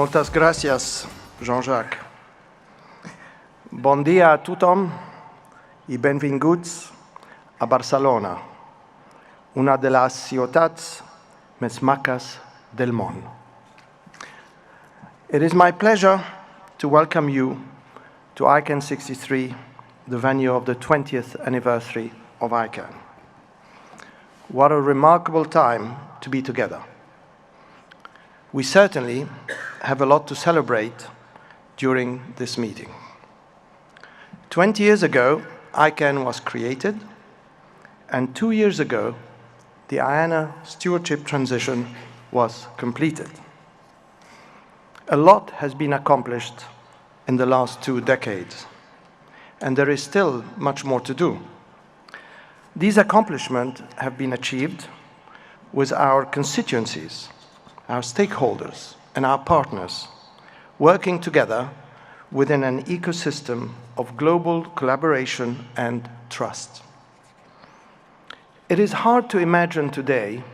Moltes gracias, Jean-Jacques. Bon dia a tothom i benvinguts a Barcelona, una de les ciutats més maques del món. It is my pleasure to welcome you to ICANN63, the venue of the 20th anniversary of ICANN. What a remarkable time to be together. We certainly have a lot to celebrate during this meeting. 20 years ago, ICANN was created, and 2 years ago, the IANA stewardship transition was completed. A lot has been accomplished in the last 2 decades, and there is still much more to do. These accomplishments have been achieved with our constituencies, our stakeholders, and our partners working together within an ecosystem of global collaboration and trust. It is hard to imagine today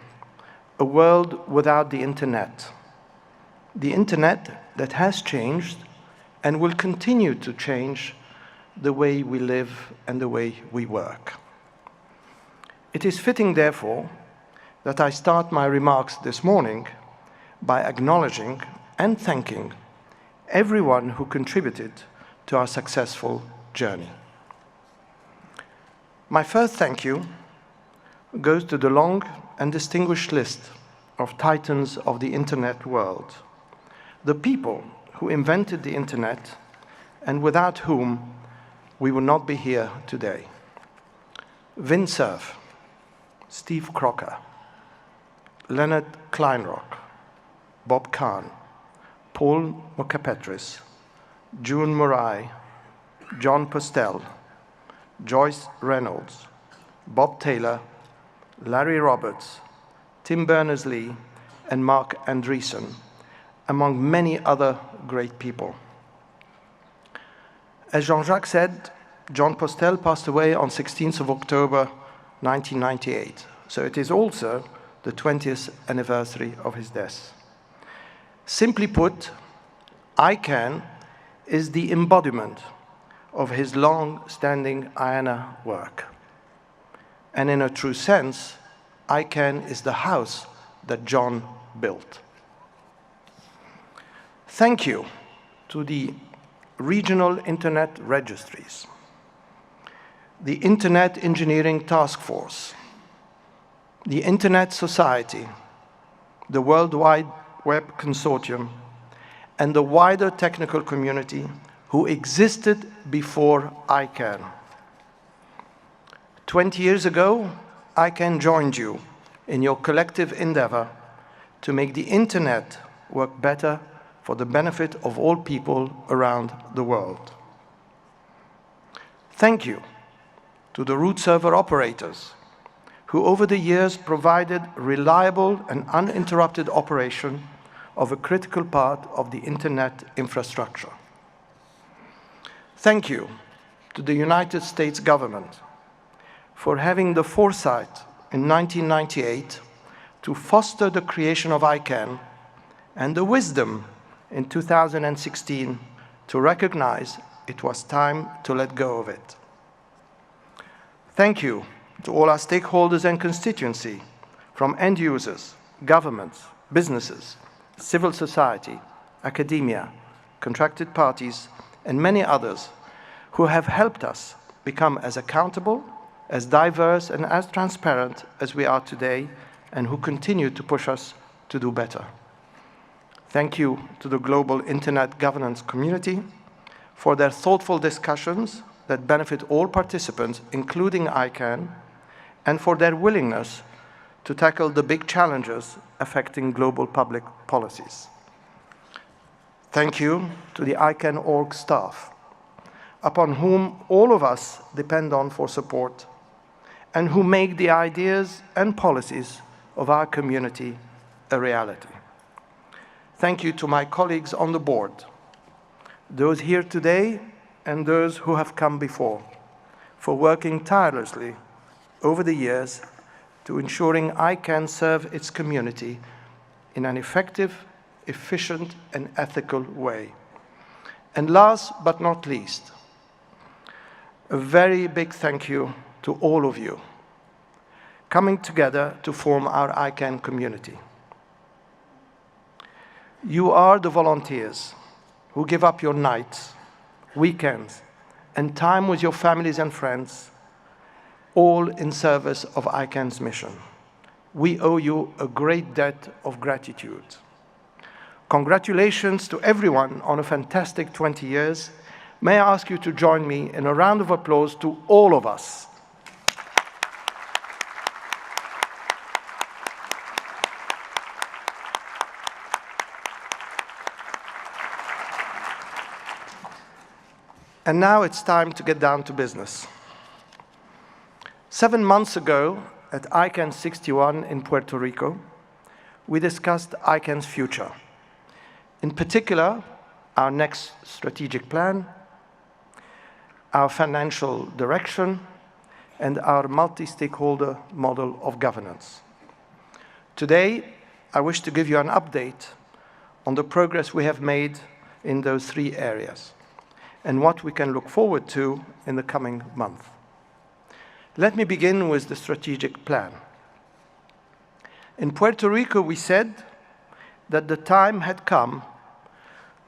a world without the internet that has changed and will continue to change the way we live and the way we work. It is fitting, therefore, that I start my remarks this morning by acknowledging and thanking everyone who contributed to our successful journey. My first thank you goes to the long and distinguished list of titans of the internet world, the people who invented the internet and without whom we would not be here today. Vint Cerf, Steve Crocker, Leonard Kleinrock, Bob Kahn, Paul Mokapetris, June Murray, John Postel, Joyce Reynolds, Bob Taylor, Larry Roberts, Tim Berners-Lee, and Mark Andreessen, among many other great people. As Jean-Jacques said, John Postel passed away on 16th of October 1998, so it is also the 20th anniversary of his death. Simply put, ICANN is the embodiment of his long-standing IANA work. And in a true sense, ICANN is the house that John built. Thank you to the regional internet registries, the Internet Engineering Task Force, the Internet Society, the World Wide Web Consortium, and the wider technical community who existed before ICANN. 20 years ago, ICANN joined you in your collective endeavor to make the internet work better for the benefit of all people around the world. Thank you to the root server operators who over the years provided reliable and uninterrupted operation of a critical part of the internet infrastructure. Thank you to the United States government for having the foresight in 1998 to foster the creation of ICANN and the wisdom in 2016 to recognize it was time to let go of it. Thank you to all our stakeholders and constituency, from end users, governments, businesses, civil society, academia, contracted parties, and many others who have helped us become as accountable, as diverse, and as transparent as we are today, and who continue to push us to do better. Thank you to the global internet governance community for their thoughtful discussions that benefit all participants, including ICANN, and for their willingness to tackle the big challenges affecting global public policies. Thank you to the ICANN.org staff, upon whom all of us depend on for support, and who make the ideas and policies of our community a reality. Thank you to my colleagues on the board, those here today and those who have come before, for working tirelessly over the years to ensuring ICANN serve its community in an effective, efficient, and ethical way. And last but not least, a very big thank you to all of you coming together to form our ICANN community. You are the volunteers who give up your nights, weekends, and time with your families and friends, all in service of ICANN's mission. We owe you a great debt of gratitude. Congratulations to everyone on a fantastic 20 years. May I ask you to join me in a round of applause to all of us. And now it's time to get down to business. 7 months ago, at ICANN61 in Puerto Rico, we discussed ICANN's future. In particular, our next strategic plan, our financial direction, and our multi-stakeholder model of governance. Today, I wish to give you an update on the progress we have made in those 3 areas and what we can look forward to in the coming month. Let me begin with the strategic plan. In Puerto Rico, we said that the time had come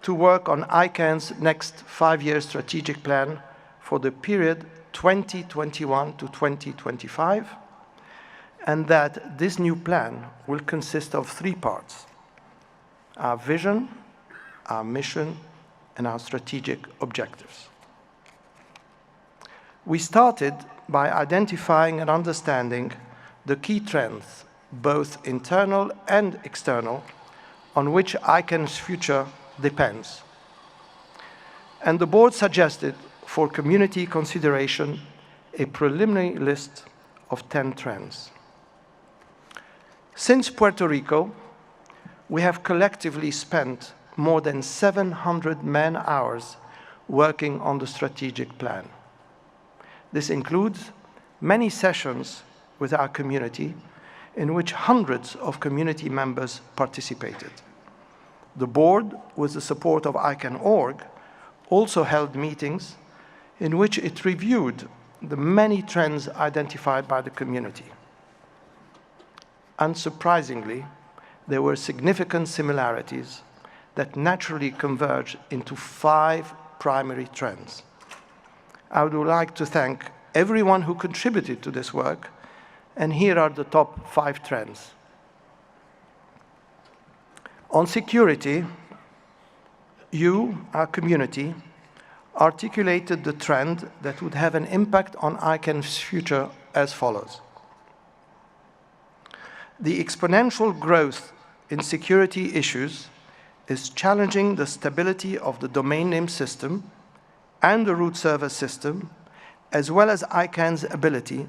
to work on ICANN's next 5-year strategic plan for the period 2021 to 2025, and that this new plan will consist of 3 parts: our vision, our mission, and our strategic objectives. We started by identifying and understanding the key trends, both internal and external, on which ICANN's future depends. And the board suggested for community consideration a preliminary list of 10 trends. Since Puerto Rico, we have collectively spent more than 700 man-hours working on the strategic plan. This includes many sessions with our community in which hundreds of community members participated. The board, with the support of ICANN.org, also held meetings in which it reviewed the many trends identified by the community. Unsurprisingly, there were significant similarities that naturally converge into 5 primary trends. I would like to thank everyone who contributed to this work, and here are the top 5 trends. On security, you, our community, articulated the trend that would have an impact on ICANN's future as follows. The exponential growth in security issues is challenging the stability of the domain name system and the root server system, as well as ICANN's ability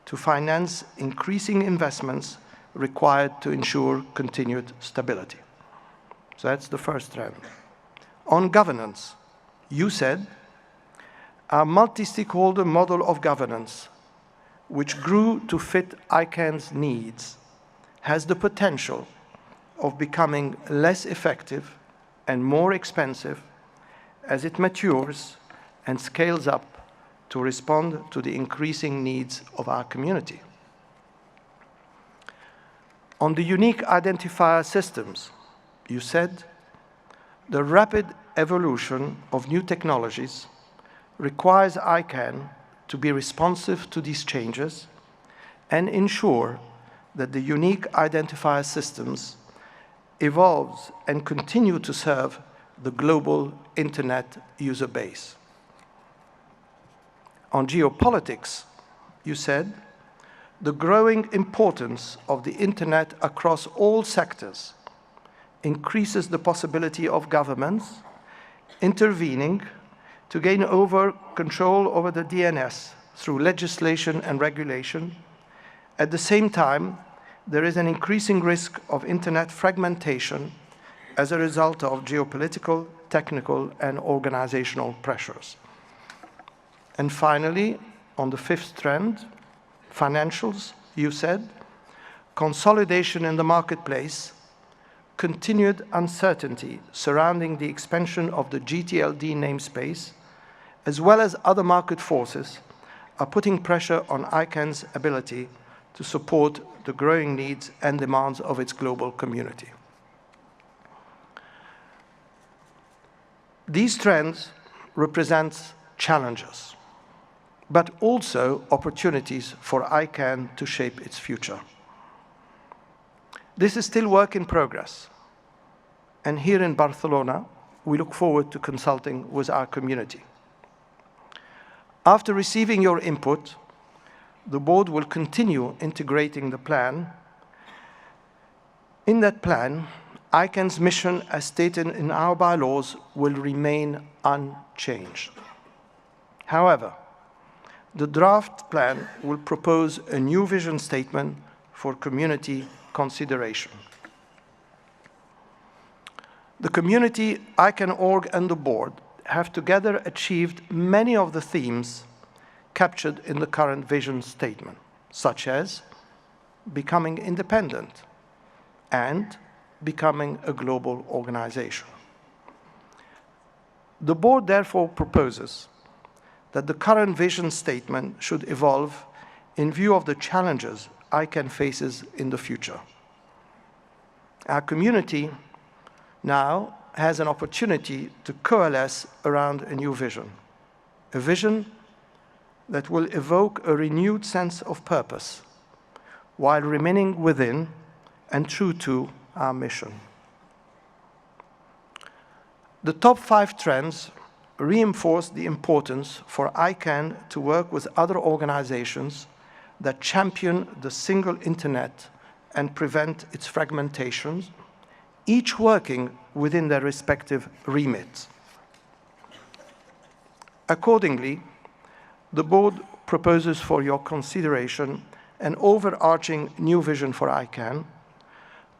to finance increasing investments required to ensure continued stability. So that's the first trend. On governance, you said, our multi-stakeholder model of governance, which grew to fit ICANN's needs, has the potential of becoming less effective and more expensive as it matures and scales up to respond to the increasing needs of our community. On the unique identifier systems, you said, the rapid evolution of new technologies requires ICANN to be responsive to these changes and ensure that the unique identifier systems evolves and continue to serve the global internet user base. On geopolitics, you said, the growing importance of the internet across all sectors increases the possibility of governments intervening to gain control over the DNS through legislation and regulation. At the same time, there is an increasing risk of internet fragmentation as a result of geopolitical, technical, and organizational pressures. And finally, on the 5th trend, financials, you said, consolidation in the marketplace, continued uncertainty surrounding the expansion of the GTLD namespace, as well as other market forces, are putting pressure on ICANN's ability to support the growing needs and demands of its global community. These trends represent challenges, but also opportunities for ICANN to shape its future. This is still work in progress, and here in Barcelona, we look forward to consulting with our community. After receiving your input, the board will continue integrating the plan. In that plan, ICANN's mission, as stated in our bylaws, will remain unchanged. However, the draft plan will propose a new vision statement for community consideration. The community, ICANN.org, and the board have together achieved many of the themes captured in the current vision statement, such as becoming independent and becoming a global organization. The board therefore proposes that the current vision statement should evolve in view of the challenges ICANN faces in the future. Our community now has an opportunity to coalesce around a new vision, a vision that will evoke a renewed sense of purpose while remaining within and true to our mission. The top 5 trends reinforce the importance for ICANN to work with other organizations that champion the single internet and prevent its fragmentation, each working within their respective remit. Accordingly, the board proposes for your consideration an overarching new vision for ICANN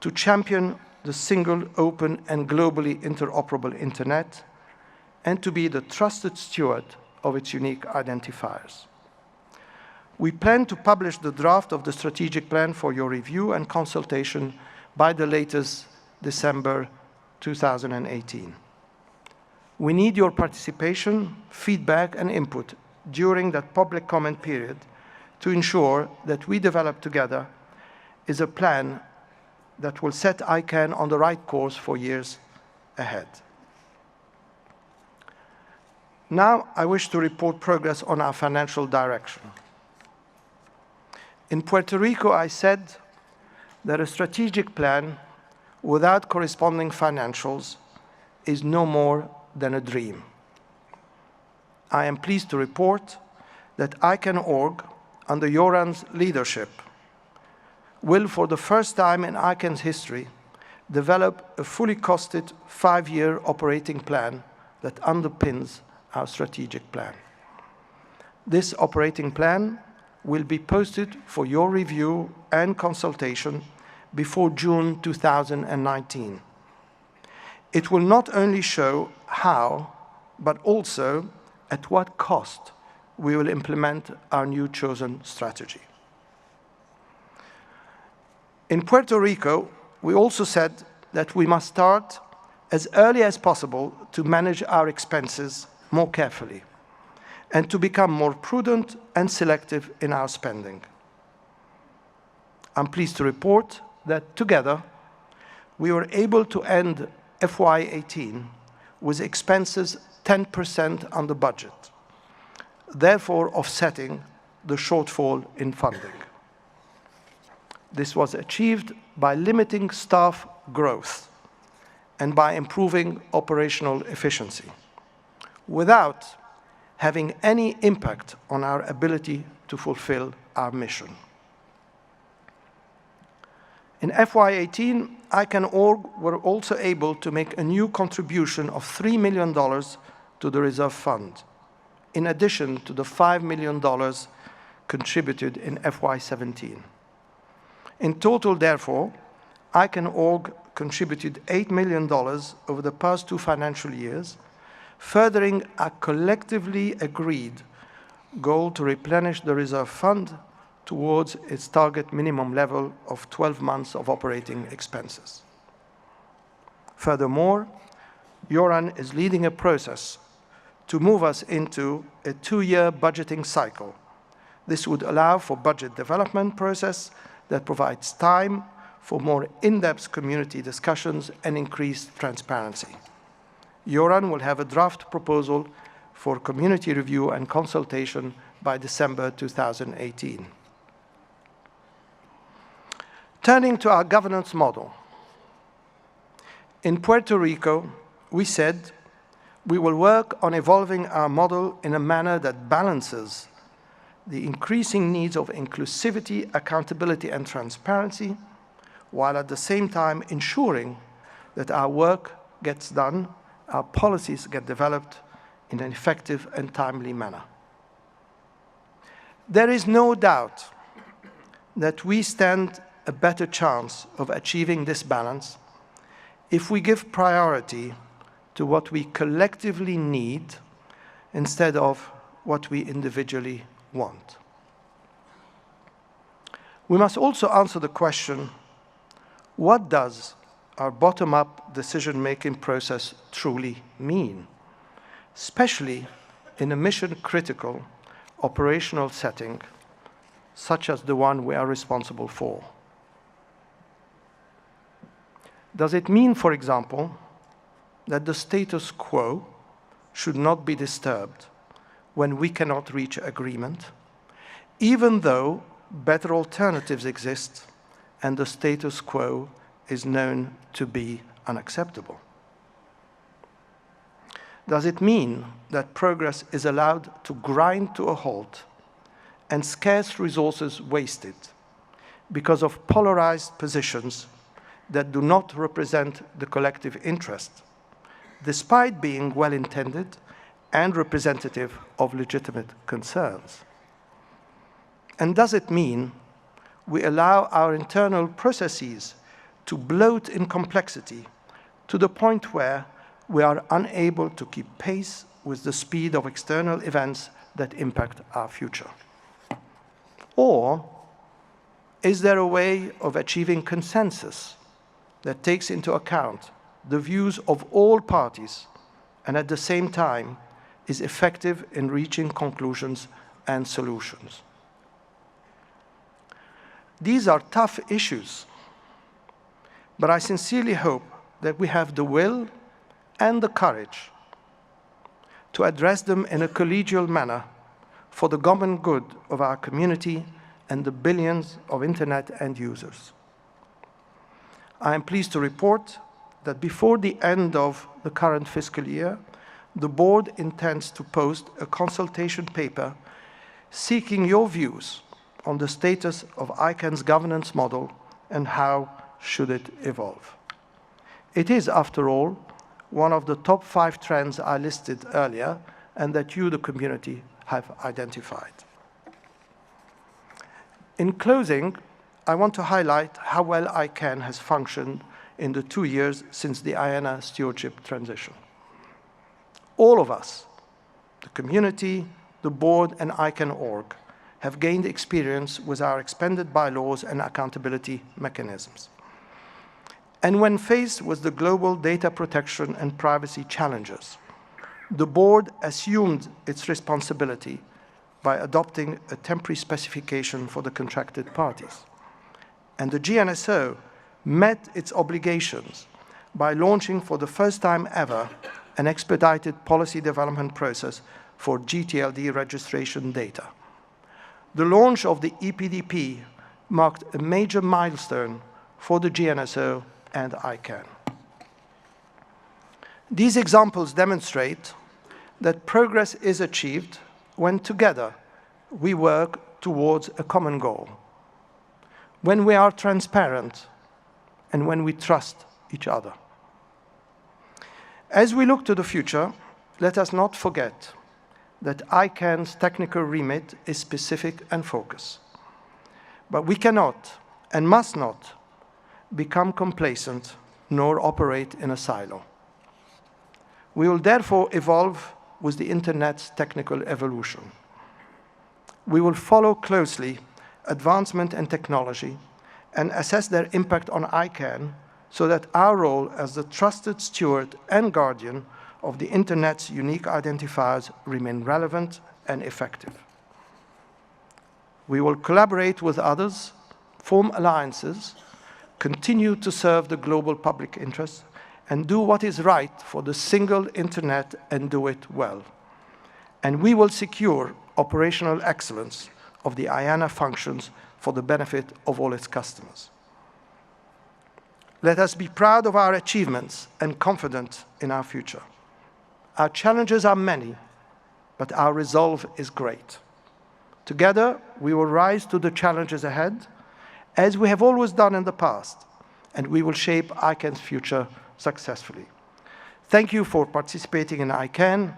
to champion the single, open, and globally interoperable internet, and to be the trusted steward of its unique identifiers. We plan to publish the draft of the strategic plan for your review and consultation by the latest December 2018. We need your participation, feedback, and input during that public comment period to ensure that we develop together is a plan that will set ICANN on the right course for years ahead. Now, I wish to report progress on our financial direction. In Puerto Rico, I said that a strategic plan without corresponding financials is no more than a dream. I am pleased to report that ICANN.org, under Joran's leadership, will, for the first time in ICANN's history, develop a fully costed 5-year operating plan that underpins our strategic plan. This operating plan will be posted for your review and consultation before June 2019. It will not only show how, but also at what cost we will implement our new chosen strategy. In Puerto Rico, we also said that we must start as early as possible to manage our expenses more carefully and to become more prudent and selective in our spending. I'm pleased to report that together we were able to end FY18 with expenses 10% under budget, therefore offsetting the shortfall in funding. This was achieved by limiting staff growth and by improving operational efficiency, without having any impact on our ability to fulfill our mission. In FY18, ICANN.org were also able to make a new contribution of $3 million to the reserve fund, in addition to the $5 million contributed in FY17. In total, therefore, ICANN.org contributed $8 million over the past 2 financial years, furthering a collectively agreed goal to replenish the reserve fund towards its target minimum level of 12 months of operating expenses. Furthermore, Cherine is leading a process to move us into a 2-year budgeting cycle. This would allow for budget development process that provides time for more in-depth community discussions and increased transparency. Cherine will have a draft proposal for community review and consultation by December 2018. Turning to our governance model. In Puerto Rico, we said we will work on evolving our model in a manner that balances the increasing needs of inclusivity, accountability, and transparency, while at the same time ensuring that our work gets done, our policies get developed in an effective and timely manner. There is no doubt that we stand a better chance of achieving this balance if we give priority to what we collectively need instead of what we individually want. We must also answer the question, what does our bottom-up decision-making process truly mean, especially in a mission-critical operational setting such as the one we are responsible for? Does it mean, for example, that the status quo should not be disturbed when we cannot reach agreement, even though better alternatives exist and the status quo is known to be unacceptable? Does it mean that progress is allowed to grind to a halt and scarce resources wasted because of polarized positions that do not represent the collective interest, despite being well-intended and representative of legitimate concerns? And does it mean we allow our internal processes to bloat in complexity to the point where we are unable to keep pace with the speed of external events that impact our future? Or is there a way of achieving consensus that takes into account the views of all parties and at the same time is effective in reaching conclusions and solutions? These are tough issues, but I sincerely hope that we have the will and the courage to address them in a collegial manner for the common good of our community and the billions of Internet end users. I am pleased to report that before the end of the current fiscal year, the board intends to post a consultation paper seeking your views on the status of ICANN's governance model and how should it evolve. It is, after all, one of the top 5 trends I listed earlier and that you, the community, have identified. In closing, I want to highlight how well ICANN has functioned in the 2 years since the IANA stewardship transition. All of us, the community, the board, and ICANN.org, have gained experience with our expanded bylaws and accountability mechanisms. And when faced with the global data protection and privacy challenges, the board assumed its responsibility by adopting a temporary specification for the contracted parties. And the GNSO met its obligations by launching for the first time ever an expedited policy development process for GTLD registration data. The launch of the EPDP marked a major milestone for the GNSO and ICANN. These examples demonstrate that progress is achieved when together we work towards a common goal, when we are transparent and when we trust each other. As we look to the future, let us not forget that ICANN's technical remit is specific and focused. But we cannot and must not become complacent nor operate in a silo. We will therefore evolve with the Internet's technical evolution. We will follow closely advancement in technology and assess their impact on ICANN so that our role as the trusted steward and guardian of the Internet's unique identifiers remain relevant and effective. We will collaborate with others, form alliances, continue to serve the global public interest, and do what is right for the single Internet and do it well. And we will secure operational excellence of the IANA functions for the benefit of all its customers. Let us be proud of our achievements and confident in our future. Our challenges are many, but our resolve is great. Together, we will rise to the challenges ahead, as we have always done in the past, and we will shape ICANN's future successfully. Thank you for participating in ICANN.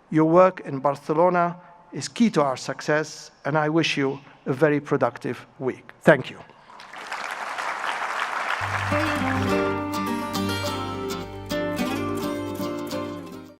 Your work in Barcelona is key to our success, and I wish you a very productive week. Thank you.